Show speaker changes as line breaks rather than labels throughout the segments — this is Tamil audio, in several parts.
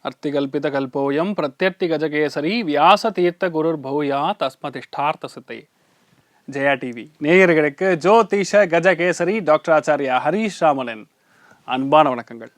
அர்த்திகல்பிதகல்போயம் பிரத்யர்த்திகஜகேசரி வியாசதீர்த்த குருர் பௌயா தஸ்மதிஷ்டார்த்த சித்தை. ஜெயா டிவி நேயர்களுக்கு ஜோதிஷ கஜகேசரி டாக்டர் ஆச்சாரியா ஹரீஷ் ராமனின் அன்பான வணக்கங்கள்.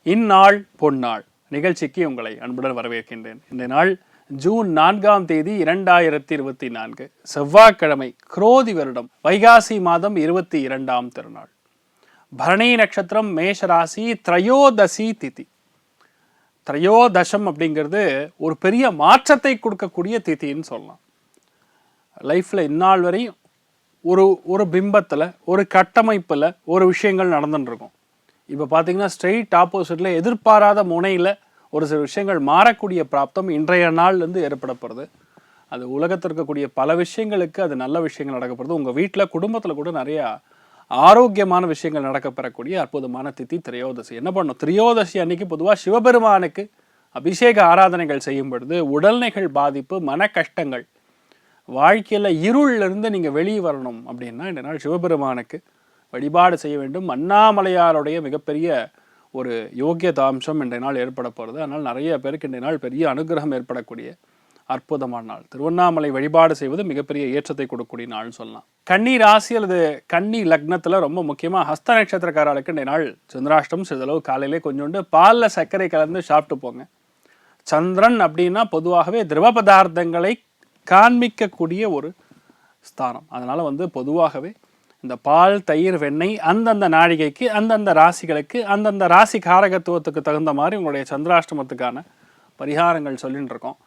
இந்நாள் பொன்னாள் நிகழ்ச்சிக்கு உங்களை அன்புடன் வரவேற்கின்றேன். இந்த நாள் ஜூன் 4ஆம் தேதி 2024 செவ்வாய்க்கிழமை, குரோதி வருடம் வைகாசி மாதம் 22ஆம் திருநாள். பரணி நட்சத்திரம், மேஷராசி, திரையோதசி திதி. திரையோதசம் அப்படிங்கிறது ஒரு பெரிய மாற்றத்தை கொடுக்கக்கூடிய திதின்னு சொல்லலாம். லைஃப்பில் இந்நாள் வரையும் ஒரு பிம்பத்தில், ஒரு கட்டமைப்பில் ஒரு விஷயங்கள் நடந்துட்டுருக்கும். இப்போ பார்த்தீங்கன்னா ஸ்ட்ரெயிட் ஆப்போசிட்டில் எதிர்பாராத முனையில் ஒரு சில விஷயங்கள் மாறக்கூடிய பிராப்தம் இன்றைய நாள்லேருந்து ஏற்படப்படுறது. அது உலகத்தில் இருக்கக்கூடிய பல விஷயங்களுக்கு அது நல்ல விஷயங்கள் நடக்கப்படுது. உங்கள் வீட்டில், குடும்பத்தில் கூட நிறையா ஆரோக்கியமான விஷயங்கள் நடக்கப்பெறக்கூடிய அற்புதமான திதி திரையோதசி. என்ன பண்ணும், திரையோதசி அன்னைக்கு பொதுவாக சிவபெருமானுக்கு அபிஷேக ஆராதனைகள் செய்யும் பொழுது உடல்நிலைகள் பாதிப்பு, மன கஷ்டங்கள், வாழ்க்கையில் இருளிலிருந்து நீங்கள் வெளியே வரணும் அப்படின்னா இந்த நாள் சிவபெருமானுக்கு வழிபாடு செய்ய வேண்டும். அண்ணாமலையாருடைய மிகப்பெரிய ஒரு யோக்கியதாம்சம் இன்றைய நாள் ஏற்பட போகிறது. அதனால் நிறைய பேருக்கு இன்றைய நாள் பெரிய அனுகிரகம் ஏற்படக்கூடிய அற்புதமான நாள். திருவண்ணாமலை வழிபாடு செய்வது மிகப்பெரிய ஏற்றத்தை கொடுக்கக்கூடிய நாள்னு சொல்லலாம். கன்னி ராசி அல்லது கன்னி லக்னத்தில் ரொம்ப முக்கியமாக ஹஸ்த நட்சத்திரக்காரர்களுக்கு இந்த நாள் சந்திராஷ்டம். சிறிதளவு காலையிலே கொஞ்சோண்டு பாலில் சர்க்கரை கலந்து சாப்பிட்டு போங்க. சந்திரன் அப்படின்னா பொதுவாகவே திரவ பதார்த்தங்களை காண்பிக்கக்கூடிய ஒரு ஸ்தானம். அதனால் பொதுவாகவே இந்த பால், தயிர், வெண்ணெய் அந்தந்த நாழிகைக்கு, அந்தந்த ராசிகளுக்கு, அந்தந்த ராசி காரகத்துவத்துக்கு தகுந்த மாதிரி உங்களுடைய சந்திராஷ்டமத்துக்கான பரிகாரங்கள் சொல்லிட்டு இருக்கோம்.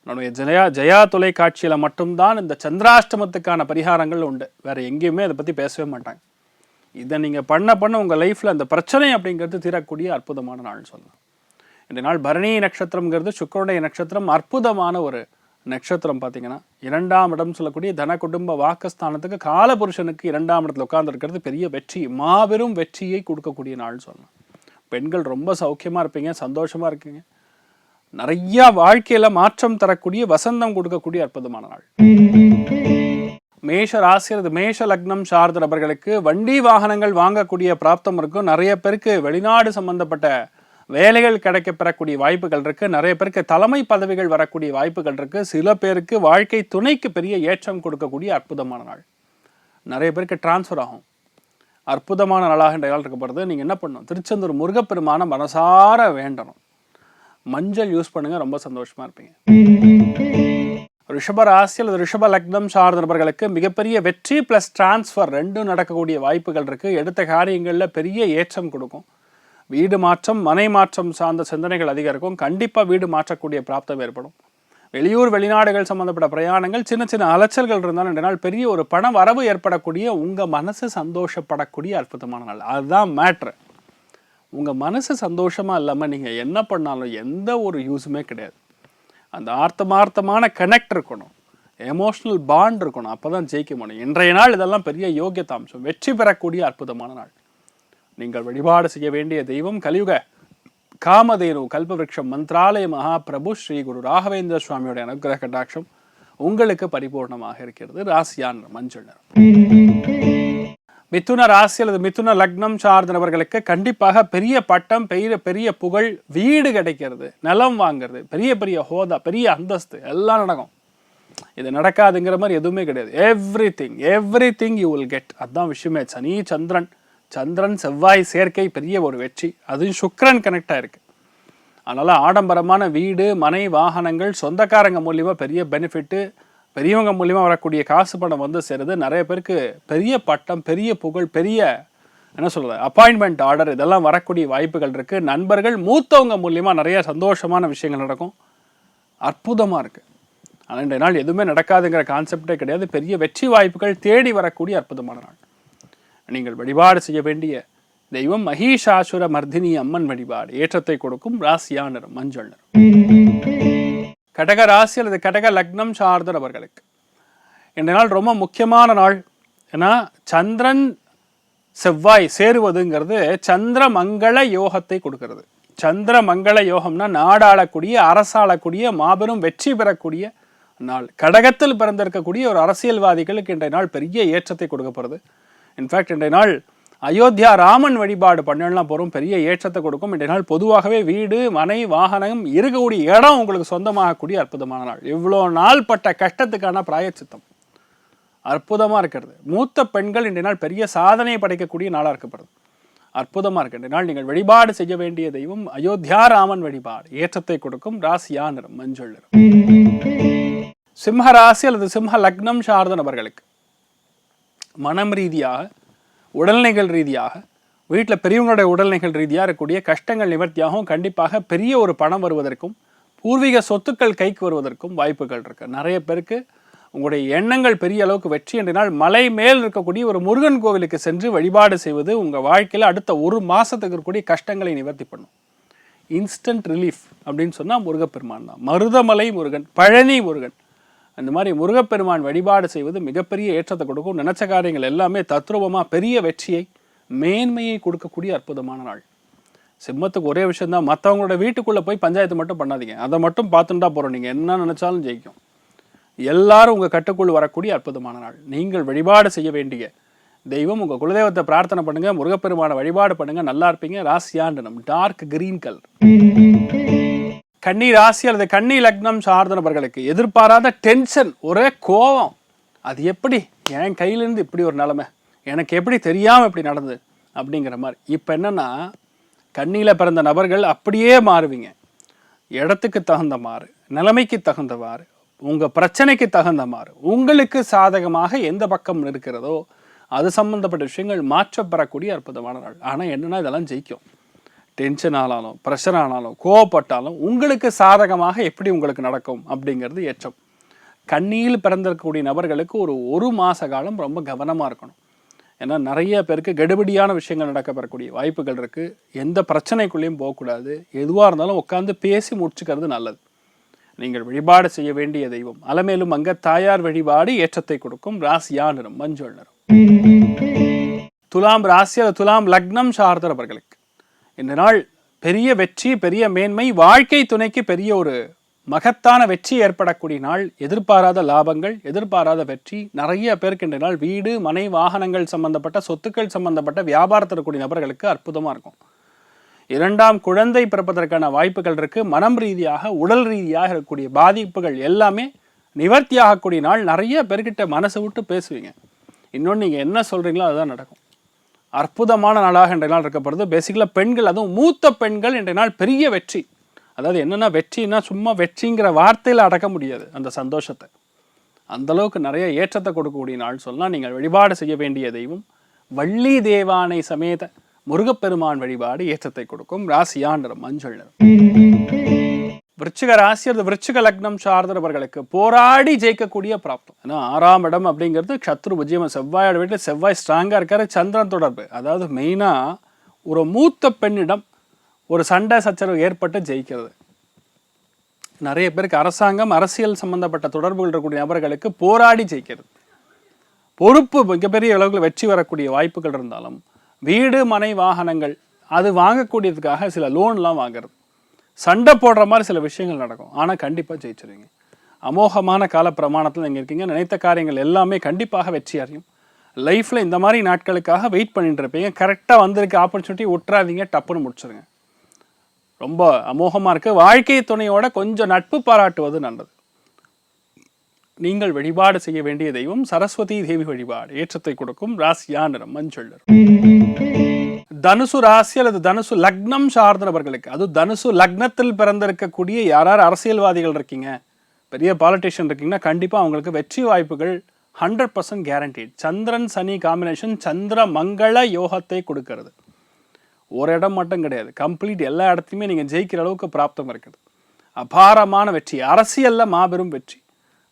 நம்முடைய ஜெயா தொலைக்காட்சியில் மட்டும்தான் இந்த சந்திராஷ்டமத்துக்கான பரிகாரங்கள் உண்டு. வேறு எங்கேயுமே அதை பற்றி பேசவே மாட்டாங்க. இதை நீங்கள் பண்ண உங்கள் லைஃப்பில் அந்த பிரச்சனை அப்படிங்கிறது தீரக்கூடிய அற்புதமான நாள்னு சொல்லலாம். இந்த நாள் பரணி நட்சத்திரம்ங்கிறது சுக்கிரனுடைய நட்சத்திரம். அற்புதமான ஒரு நட்சத்திரம். பார்த்தீங்கன்னா 2ஆம் இடம் சொல்லக்கூடிய தன குடும்ப வாக்குஸ்தானத்துக்கு காலபுருஷனுக்கு 2ஆம் இடத்துல உட்கார்ந்துருக்கிறது பெரிய வெற்றி, மாபெரும் வெற்றியை கொடுக்கக்கூடிய நாள்னு சொல்லலாம். பெண்கள் ரொம்ப சௌக்கியமாக இருப்பீங்க, சந்தோஷமாக இருக்கீங்க. நிறைய வாழ்க்கையில மாற்றம் தரக்கூடிய, வசந்தம் கொடுக்கக்கூடிய அற்புதமான நாள். மேஷ ராசி அல்லது மேஷ லக்னம் சார்ந்த நபர்களுக்கு வண்டி வாகனங்கள் வாங்கக்கூடிய பிராப்தம் இருக்கும். நிறைய பேருக்கு வெளிநாடு சம்பந்தப்பட்ட வேலைகள் கிடைக்க பெறக்கூடிய வாய்ப்புகள் இருக்கு. நிறைய பேருக்கு தலைமை பதவிகள் வரக்கூடிய வாய்ப்புகள் இருக்கு. சில பேருக்கு வாழ்க்கை துணைக்கு பெரிய ஏற்றம் கொடுக்கக்கூடிய அற்புதமான நாள். நிறைய பேருக்கு டிரான்ஸ்ஃபர் ஆகும். அற்புதமான நாளாக இன்றைய நாள் இருக்கப்படுறது. நீங்க என்ன பண்ணணும், திருச்செந்தூர் முருகப்பெருமான மனசார வேண்டணும். மஞ்சள் யூஸ் பண்ணுங்க, ரொம்ப சந்தோஷமா இருப்பீங்க. ரிஷப ராசி அல்லது ரிஷப லக்னம் சார்ந்த நபர்களுக்கு மிகப்பெரிய வெற்றி பிளஸ் டிரான்ஸ்ஃபர் ரெண்டும் நடக்கக்கூடிய வாய்ப்புகள் இருக்கு. எடுத்த காரியங்களில் பெரிய ஏற்றம் கொடுக்கும். வீடு மாற்றம், மனை மாற்றம் சார்ந்த சிந்தனைகள் அதிகம் இருக்கும். கண்டிப்பாக வீடு மாற்றக்கூடிய பிராப்தம் ஏற்படும். வெளியூர், வெளிநாடுகள் சம்பந்தப்பட்ட பிரயாணங்கள், சின்ன சின்ன அலைச்சல்கள் இருந்தாலும் இந்த நாள் பெரிய ஒரு பண வரவு ஏற்படக்கூடிய, உங்கள் மனசு சந்தோஷப்படக்கூடிய அற்புதமான நாள். அதுதான் மேட்ரு. உங்கள் மனசு சந்தோஷமாக இல்லாமல் நீங்கள் என்ன பண்ணாலும் எந்த ஒரு யூஸுமே கிடையாது. அந்த ஆர்த்தமார்த்தமான கனெக்ட் இருக்கணும், எமோஷ்னல் பாண்ட் இருக்கணும். அப்போ தான் ஜெயிக்க முடியும். இன்றைய நாள் இதெல்லாம் பெரிய யோக்கியதாம்சம், வெற்றி பெறக்கூடிய அற்புதமான நாள். நீங்கள் வழிபாடு செய்ய வேண்டிய தெய்வம் கலியுக காமதேனு கல்பவிருக்ஷம் மந்த்ராலய மகாபிரபு ஸ்ரீ குரு ராகவேந்திர சுவாமியோட அனுகிரக கடாட்சம் உங்களுக்கு பரிபூர்ணமாக இருக்கிறது. ராசியான் மஞ்சள் நிறம். மிதுன ராசி அல்லது மிதுன லக்னம் சார்ந்த நபர்களுக்கு கண்டிப்பாக பெரிய பட்டம், பெரிய புகழ், வீடு கிடைக்கிறது, நிலம் வாங்கிறது, பெரிய பெரிய ஹோதா, பெரிய அந்தஸ்து எல்லாம் நடக்கும். இது நடக்காதுங்கிற மாதிரி எதுவுமே கிடையாது. Every thing you will get. அதுதான் விஷயமே. சனி சந்திரன் செவ்வாய் சேர்க்கை பெரிய ஒரு வெற்றி. அதுவும் சுக்கிரன் கனெக்ட் ஆயிருக்கு. அதனால ஆடம்பரமான வீடு, மனை, வாகனங்கள், சொந்தக்காரங்க மூலியமா பெரிய பெனிஃபிட்டு, பெரியவங்க மூலியமாக வரக்கூடிய காசு பணம் சேருது. நிறைய பேருக்கு பெரிய பட்டம், பெரிய புகழ், பெரிய அப்பாயின்மெண்ட் ஆர்டர் இதெல்லாம் வரக்கூடிய வாய்ப்புகள் இருக்குது. நண்பர்கள், மூத்தவங்க மூலியமாக நிறைய சந்தோஷமான விஷயங்கள் நடக்கும். அற்புதமாக இருக்குது. ஆனால் இன்றைய நாள் எதுவுமே நடக்காதுங்கிற கான்செப்டே கிடையாது. பெரிய வெற்றி வாய்ப்புகள் தேடி வரக்கூடிய அற்புதமான நாள். நீங்கள் வழிபாடு செய்ய வேண்டிய தெய்வம் மகிஷாசுர மர்தினி அம்மன் வழிபாடு ஏற்றத்தை கொடுக்கும். ராசியான நிறம் மஞ்சள் நிறம். கடக ராசி அல்லது கடக லக்னம் சார்ந்த நபர்களுக்கு இந்த நாள் ரொம்ப முக்கியமான நாள். ஏன்னா சந்திரன் செவ்வாய் சேருவதுங்கிறது சந்திரமங்கள யோகத்தை கொடுக்கிறது. சந்திரமங்கள யோகம்னா நாடாளக்கூடிய, அரசாளக்கூடிய, மாபெரும் வெற்றி பெறக்கூடிய நாள். கடகத்தில் பிறந்திருக்கக்கூடிய ஒரு அரசியல்வாதிகளுக்கு இன்றைய நாள் பெரிய ஏற்றத்தை கொடுக்கப்படுது. இன்ஃபேக்ட் இன்றைய நாள் அயோத்தியா ராமன் வழிபாடு பண்ணலாம் போகிறோம், பெரிய ஏற்றத்தை கொடுக்கும். இன்றைய நாள் பொதுவாகவே வீடு மனை வாகனம் இருக்கக்கூடிய இடம் உங்களுக்கு சொந்தமாகக்கூடிய அற்புதமான நாள். இவ்வளோ நாள் பட்ட கஷ்டத்துக்கான பிராயச்சித்தம் அற்புதமாக இருக்கிறது. மூத்த பெண்கள் இன்றைய நாள் பெரிய சாதனையை படைக்கக்கூடிய நாளாக இருக்கப்படுது. அற்புதமாக இருக்கு. இன்றைய நாள் நீங்கள் வழிபாடு செய்ய வேண்டிய தெய்வம் அயோத்தியா ராமன் வழிபாடு ஏற்றத்தை கொடுக்கும். ராசியா நிறம் மஞ்சள் நிறம். சிம்ம ராசி அல்லது சிம்ம லக்னம் சார்ந்த நபர்களுக்கு மனம் ரீதியாக, உடல்நிலைகள் ரீதியாக, வீட்டில் பெரியவங்களுடைய உடல்நிலைகள் ரீதியாக இருக்கக்கூடிய கஷ்டங்கள் நிவர்த்தியாகவும் கண்டிப்பாக பெரிய ஒரு பணம் வருவதற்கும் பூர்வீக சொத்துக்கள் கைக்கு வருவதற்கும் வாய்ப்புகள் இருக்கு. நிறைய பேருக்கு உங்களுடைய எண்ணங்கள் பெரிய அளவுக்கு வெற்றி என்றால் மலை மேல் இருக்கக்கூடிய ஒரு முருகன் கோவிலுக்கு சென்று வழிபாடு செய்வது உங்கள் வாழ்க்கையில் அடுத்த ஒரு மாதத்துக்கு இருக்கக்கூடிய கஷ்டங்களை நிவர்த்தி பண்ணும். இன்ஸ்டன்ட் ரிலீஃப் அப்படின்னு சொன்னால் முருகப்பெருமான் தான். மருதமலை முருகன், பழனி முருகன், அந்த மாதிரி முருகப்பெருமான் வழிபாடு செய்வது மிகப்பெரிய ஏற்றத்தை கொடுக்கும். நினைச்ச காரியங்கள் எல்லாமே தத்ரூபமாக பெரிய வெற்றியை மேன்மையை கொடுக்கக்கூடிய அற்புதமான நாள். சிம்மத்துக்கு ஒரே விஷயம்தான், மற்றவங்களோட வீட்டுக்குள்ளே போய் பஞ்சாயத்து மட்டும் பண்ணாதீங்க. அதை மட்டும் பார்த்துட்டா போகிறோம், நீங்கள் என்ன நினச்சாலும் ஜெயிக்கும். எல்லாரும் உங்கள் கட்டுக்குள் வரக்கூடிய அற்புதமான நாள். நீங்கள் வழிபாடு செய்ய வேண்டிய தெய்வம், உங்கள் குலதெய்வத்தை பிரார்த்தனை பண்ணுங்க, முருகப்பெருமான வழிபாடு பண்ணுங்க, நல்லா இருப்பீங்க. ராசியாண்டனம் டார்க் கிரீன் கலர். கன்னி ராசி அல்லது கன்னி லக்னம் சார்ந்த நபர்களுக்கு எதிர்பாராத டென்ஷன், ஒரே கோபம். அது எப்படி என் கையிலேருந்து இப்படி ஒரு நிலைமை, எனக்கு எப்படி தெரியாமல் இப்படி நடந்தது அப்படிங்கிற மாதிரி. இப்போ என்னென்னா, கன்னியில் பிறந்த நபர்கள் அப்படியே மாறுவீங்க. இடத்துக்கு தகுந்த மாறு, நிலைமைக்கு தகுந்தவாறு, உங்கள் பிரச்சனைக்கு தகுந்த மாறு, உங்களுக்கு சாதகமாக எந்த பக்கம் இருக்கிறதோ அது சம்மந்தப்பட்ட விஷயங்கள் மாற்றப்பெறக்கூடிய அற்புதமான நாள். ஆனால் என்னென்னா, இதெல்லாம் ஜெயிக்கும். டென்ஷன் ஆனாலும், ப்ரெஷர் ஆனாலும், கோவப்பட்டாலும் உங்களுக்கு சாதகமாக எப்படி உங்களுக்கு நடக்கும் அப்படிங்கிறது ஏற்றம். கன்னியில் பிறந்திருக்கக்கூடிய நபர்களுக்கு ஒரு மாத காலம் ரொம்ப கவனமாக இருக்கணும். ஏன்னா நிறைய பேருக்கு கெடுபடியான விஷயங்கள் நடக்கப்பெறக்கூடிய வாய்ப்புகள் இருக்குது. எந்த பிரச்சனைக்குள்ளேயும் போகக்கூடாது. எதுவாக இருந்தாலும் உட்காந்து பேசி முடிச்சுக்கிறது நல்லது. நீங்கள் வழிபாடு செய்ய வேண்டிய தெய்வம் அலமேலும் அங்க தாயார் வழிபாடு ஏற்றத்தை கொடுக்கும். ராசியா நிறம் மஞ்சள் நிறம். துலாம் ராசி அல்லது துலாம் லக்னம் சார்ந்த நபர்களுக்கு இந்த நாள் பெரிய வெற்றி, பெரிய மேன்மை, வாழ்க்கை துணைக்கு பெரிய ஒரு மகத்தான வெற்றி ஏற்படக்கூடிய நாள். எதிர்பாராத லாபங்கள், எதிர்பாராத வெற்றி. நிறைய பேருக்கு இந்த நாள் வீடு மனை வாகனங்கள் சம்பந்தப்பட்ட சொத்துக்கள் சம்பந்தப்பட்ட வியாபாரத்தில் இருக்கக்கூடிய நபர்களுக்கு அற்புதமாக இருக்கும். இரண்டாம் குழந்தை பிறப்பதற்கான வாய்ப்புகள் இருக்கு. மனம் ரீதியாக, உடல் ரீதியாக இருக்கக்கூடிய பாதிப்புகள் எல்லாமே நிவர்த்தி ஆகக்கூடிய நாள். நிறைய பேர்கிட்ட மனசை விட்டு பேசுவீங்க. இன்னொன்று, நீங்கள் என்ன சொல்றீங்களோ அதுதான் நடக்கும். அற்புதமான நாளாக இன்றைய நாள் இருக்கப்படுது. பேசிக்கலாக பெண்கள், அதுவும் மூத்த பெண்கள் இன்றைய நாள் பெரிய வெற்றி. அதாவது என்னென்னா, வெற்றின்னா சும்மா வெற்றிங்கிற வார்த்தையில் அடக்க முடியாது அந்த சந்தோஷத்தை. அந்தளவுக்கு நிறைய ஏற்றத்தை கொடுக்கக்கூடிய நாள் சொல்லலாம். நீங்கள் வழிபாடு செய்ய வேண்டிய தெய்வம் வள்ளி தேவானை சமேத முருகப்பெருமான் வழிபாடு ஏற்றத்தை கொடுக்கும். ராசியாண்டரம் மஞ்சள் நிறம். விருச்சிக ராசி அல்லது விருச்சிக லக்னம் சார்ந்தவர்களுக்கு போராடி ஜெயிக்கக்கூடிய பிராப்தம். ஏன்னா 6ஆம் இடம் அப்படிங்கிறது சத்ரு விஜயம். செவ்வாயோட வீட்டில் செவ்வாய் ஸ்ட்ராங்காக இருக்காரு. சந்திரன் தொடர்பு. அதாவது மெயினாக ஒரு மூத்த பெண்ணிடம் ஒரு சண்டை சச்சரவு ஏற்பட்டு ஜெயிக்கிறது. நிறைய பேருக்கு அரசாங்கம், அரசியல் சம்பந்தப்பட்ட தொடர்புகள் இருக்கக்கூடிய நபர்களுக்கு போராடி ஜெயிக்கிறது. பொறுப்பு மிகப்பெரிய அளவுக்கு வெற்றி வரக்கூடிய வாய்ப்புகள் இருந்தாலும், வீடு மனை வாகனங்கள் அது வாங்கக்கூடியதுக்காக சில லோன்லாம் வாங்குறது, சண்டை போடுற மாதிரி சில விஷயங்கள் நடக்கும். ஆனால் கண்டிப்பாக ஜெயிச்சிருவீங்க. அமோகமான கால பிரமாணத்தில் நீங்கள் இருக்கீங்க. நினைத்த காரியங்கள் எல்லாமே கண்டிப்பாக வெற்றி அறியும். லைஃப்பில் இந்த மாதிரி நாட்களுக்காக வெயிட் பண்ணிட்டு இருப்பீங்க. கரெக்டாக வந்திருக்க ஆப்பர்ச்சுனிட்டி விட்டுறாதீங்க, டப்புன்னு முடிச்சிருங்க. ரொம்ப அமோகமாக இருக்குது. வாழ்க்கை துணையோட கொஞ்சம் நட்பு பாராட்டுவது நல்லது. நீங்கள் வழிபாடு செய்ய வேண்டிய தெய்வம் சரஸ்வதி தேவி வழிபாடு ஏற்றத்தை கொடுக்கும். ராசியா நிறம் மஞ்சள் நிறம். தனுசு ராசி அல்லது தனுசு லக்னம் சார்ந்த நபர்களுக்கு, அது தனுசு லக்னத்தில் பிறந்திருக்கக்கூடிய யாரார் அரசியல்வாதிகள் இருக்கீங்க, பெரிய பாலிட்டிஷியன் இருக்கீங்கன்னா கண்டிப்பாக அவங்களுக்கு வெற்றி வாய்ப்புகள் 100% கேரண்டீட். சந்திரன் சனி காம்பினேஷன் சந்திர மங்கள யோகத்தை கொடுக்கிறது. ஒரு இடம் மட்டும் கிடையாது, கம்ப்ளீட் எல்லா இடத்துலையுமே நீங்கள் ஜெயிக்கிற அளவுக்கு பிராப்தம் இருக்குது. அபாரமான வெற்றி, அரசியலில் மாபெரும் வெற்றி.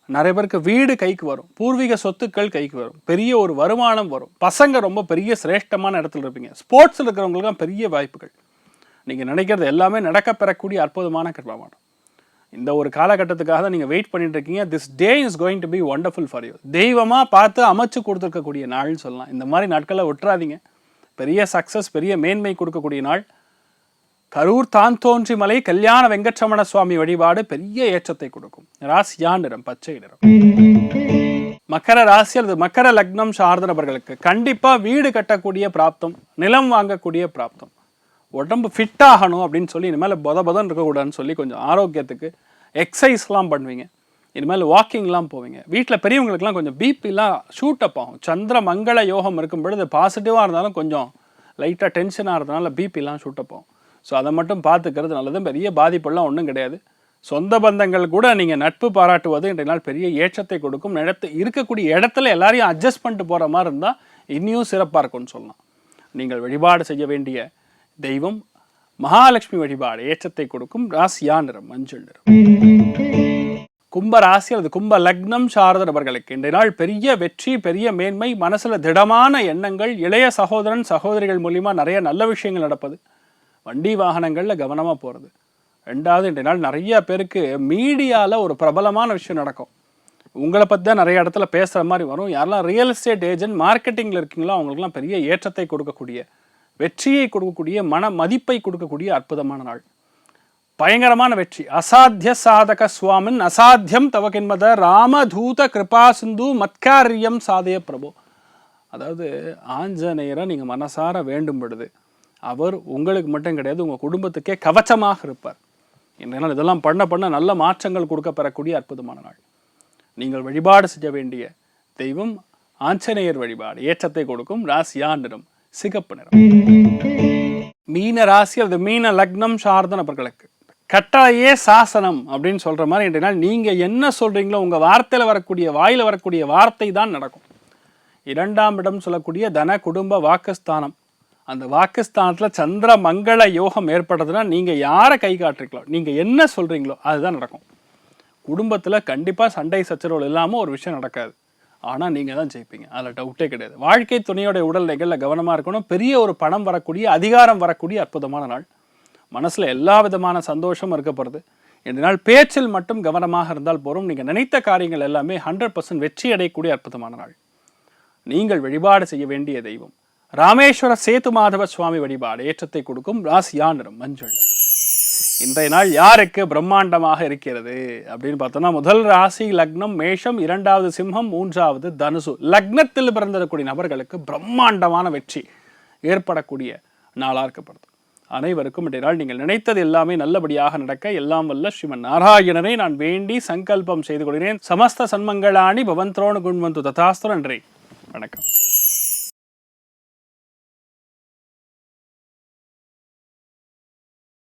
நிறைய பேருக்கு வீடு கைக்கு வரும், பூர்வீக சொத்துக்கள் கைக்கு வரும், பெரிய ஒரு வருமானம் வரும். பசங்க ரொம்ப பெரிய சிரேஷ்டமான இடத்துல இருப்பீங்க. ஸ்போர்ட்ஸில் இருக்கிறவங்களுக்கு பெரிய வாய்ப்புகள். நீங்கள் நினைக்கிறது எல்லாமே நடக்கப்பெறக்கூடிய அற்புதமான கிருபாமானம். இந்த ஒரு காலகட்டத்துக்காக தான் நீங்கள் வெயிட் பண்ணிட்டு இருக்கீங்க. This day is going to be wonderful for you. தெய்வமாக பார்த்து அமைச்சு கொடுத்துருக்கக்கூடிய நாள்னு சொல்லலாம். இந்த மாதிரி நாட்களில் விட்டுறாதீங்க. பெரிய சக்ஸஸ், பெரிய மேன்மை கொடுக்கக்கூடிய நாள். கரூர் தான் தோன்றி மலை கல்யாண வெங்கட்ரமண சுவாமி வழிபாடு பெரிய ஏற்றத்தை கொடுக்கும். ராசியா நிறம் பச்சை நிறம். மக்கர ராசி அல்லது மக்கர லக்னம் சார்ந்த நபர்களுக்கு கண்டிப்பா வீடு கட்டக்கூடிய பிராப்தம், நிலம் வாங்கக்கூடிய பிராப்தம், உடம்பு ஃபிட் ஆகணும் அப்படின்னு சொல்லி இனிமேல் பதன்னு இருக்கக்கூடாதுன்னு சொல்லி கொஞ்சம் ஆரோக்கியத்துக்கு எக்ஸசைஸ்லாம் பண்ணுவீங்க. இனிமேல் வாக்கிங்லாம் போவீங்க. வீட்டில் பெரியவங்களுக்குலாம் கொஞ்சம் பிபிலாம் ஷூட் அப் ஆகும். சந்திர மங்கள யோகம் இருக்கும் பொழுது பாசிட்டிவாக இருந்தாலும் கொஞ்சம் லைட்டாக டென்ஷனாக இருந்தனால பிபிலாம் ஷூட் அப் ஆகும். ஸோ அதை மட்டும் பார்த்துக்கிறது நல்லது. பெரிய பாதிப்பெல்லாம் ஒன்றும் கிடையாது. சொந்த பந்தங்கள் கூட நீங்கள் நட்பு பாராட்டுவது இன்றைய நாள் பெரிய ஏற்றத்தை கொடுக்கும். இருக்கக்கூடிய இடத்துல எல்லாரையும் அட்ஜஸ்ட் பண்ணிட்டு போகிற மாதிரி இருந்தால் இன்னும் சிறப்பாக இருக்கும்னு சொல்லலாம். நீங்கள் வழிபாடு செய்ய வேண்டிய தெய்வம் மகாலட்சுமி வழிபாடு ஏற்றத்தை கொடுக்கும். ராசியா நிறம் மஞ்சள் நிறம். கும்ப ராசி அல்லது கும்ப லக்னம் சார்ந்த நபர்களுக்கு இன்றைய நாள் பெரிய வெற்றி, பெரிய மேன்மை, மனசுல திடமான எண்ணங்கள், இளைய சகோதரன் சகோதரிகள் மூலியமா நிறைய நல்ல விஷயங்கள் நடப்பது, வண்டி வாகனங்கள்ல கவனமா போறது. ரெண்டாவது, இன்றைய நாள் நிறைய பேருக்கு மீடியால ஒரு பிரபலமான விஷயம் நடக்கும். உங்களை பற்றி தான் நிறைய இடத்துல பேசுகிற மாதிரி வரும். யாரெல்லாம் ரியல் எஸ்டேட் ஏஜென்ட் மார்க்கெட்டிங்கில் இருக்கீங்களோ அவங்களுக்குலாம் பெரிய ஏற்றத்தை கொடுக்கக்கூடிய, வெற்றியை கொடுக்கக்கூடிய, மன மதிப்பை கொடுக்கக்கூடிய அற்புதமான நாள். பயங்கரமான வெற்றி. அசாத்திய சாதக சுவாமின் அசாத்தியம் தவகின்மத ராமதூத கிருபா சிந்து மத்காரியம் சாதய பிரபு. அதாவது ஆஞ்சநேயரை நீங்கள் மனசார வேண்டும் பொழுது அவர் உங்களுக்கு மட்டும் கிடையாது, உங்கள் குடும்பத்துக்கே கவச்சமாக இருப்பார். என்னால் இதெல்லாம் பண்ண நல்ல மாற்றங்கள் கொடுக்க பெறக்கூடிய அற்புதமான நாள். நீங்கள் வழிபாடு செய்ய வேண்டிய தெய்வம் ஆஞ்சநேயர் வழிபாடு ஏற்றத்தை கொடுக்கும். ராசியா நிறம் சிகப்பு நிறம். மீன ராசி அல்லது மீன லக்னம் சார்ந்த நபர்களுக்கு கட்டளையே சாசனம் அப்படின்னு சொல்ற மாதிரி இன்றைய நாள் நீங்க என்ன சொல்றீங்களோ உங்க வாயில வரக்கூடிய வார்த்தை தான் நடக்கும். 2ஆம் இடம் சொல்லக்கூடிய தன குடும்ப வாக்குஸ்தானம். அந்த வாக்குஸ்தானத்துல சந்திர மங்கள யோகம் ஏற்படுறதுன்னா நீங்க யாரை கை காட்டுறீங்களோ, நீங்க என்ன சொல்றீங்களோ அதுதான் நடக்கும். குடும்பத்துல கண்டிப்பா சண்டை சச்சரவுகள் இல்லாம ஒரு விஷயம் நடக்காது. ஆனா நீங்க தான் ஜெயிப்பீங்க, அதுல டவுட்டே கிடையாது. வாழ்க்கை துணையோட உடல்நிலைகள்ல கவனமா இருக்கணும். பெரிய ஒரு பணம் வரக்கூடிய, அதிகாரம் வரக்கூடிய அற்புதமான நாள். மனசுல எல்லா விதமான சந்தோஷமும் இருக்கப்படுது. இந்த நாள் பேச்சில் மட்டும் கவனமாக இருந்தால் போதும். நீங்க நினைத்த காரியங்கள் எல்லாமே 100% வெற்றி அடையக்கூடிய அற்புதமான நாள். நீங்கள் வழிபாடு செய்ய வேண்டிய தெய்வம் ராமேஸ்வர சேது மாதவ சுவாமி வழிபாடு ஏற்றத்தை கொடுக்கும். ராசியா நிறம் மஞ்சள் நிறம். இன்றைய நாள் யாருக்கு பிரம்மாண்டமாக இருக்கிறது அப்படின்னு பார்த்தோம்னா, முதல் ராசி லக்னம் மேஷம், 2வது சிம்மம், 3வது தனுசு. லக்னத்தில் பிறந்திருக்கக்கூடிய நபர்களுக்கு பிரம்மாண்டமான வெற்றி ஏற்படக்கூடிய நாளாக இருக்கப்படுது. அனைவருக்கும் இன்றைய நாள் நீங்கள் நினைத்தது எல்லாமே நல்லபடியாக நடக்க எல்லாம் வல்ல ஸ்ரீமன் நாராயணனை நான் வேண்டி சங்கல்பம் செய்து கொள்கிறேன். சமஸ்த சன்மங்களாணி பவந்தோணு குண்வந்து ததாஸ்து. நன்றி, வணக்கம்.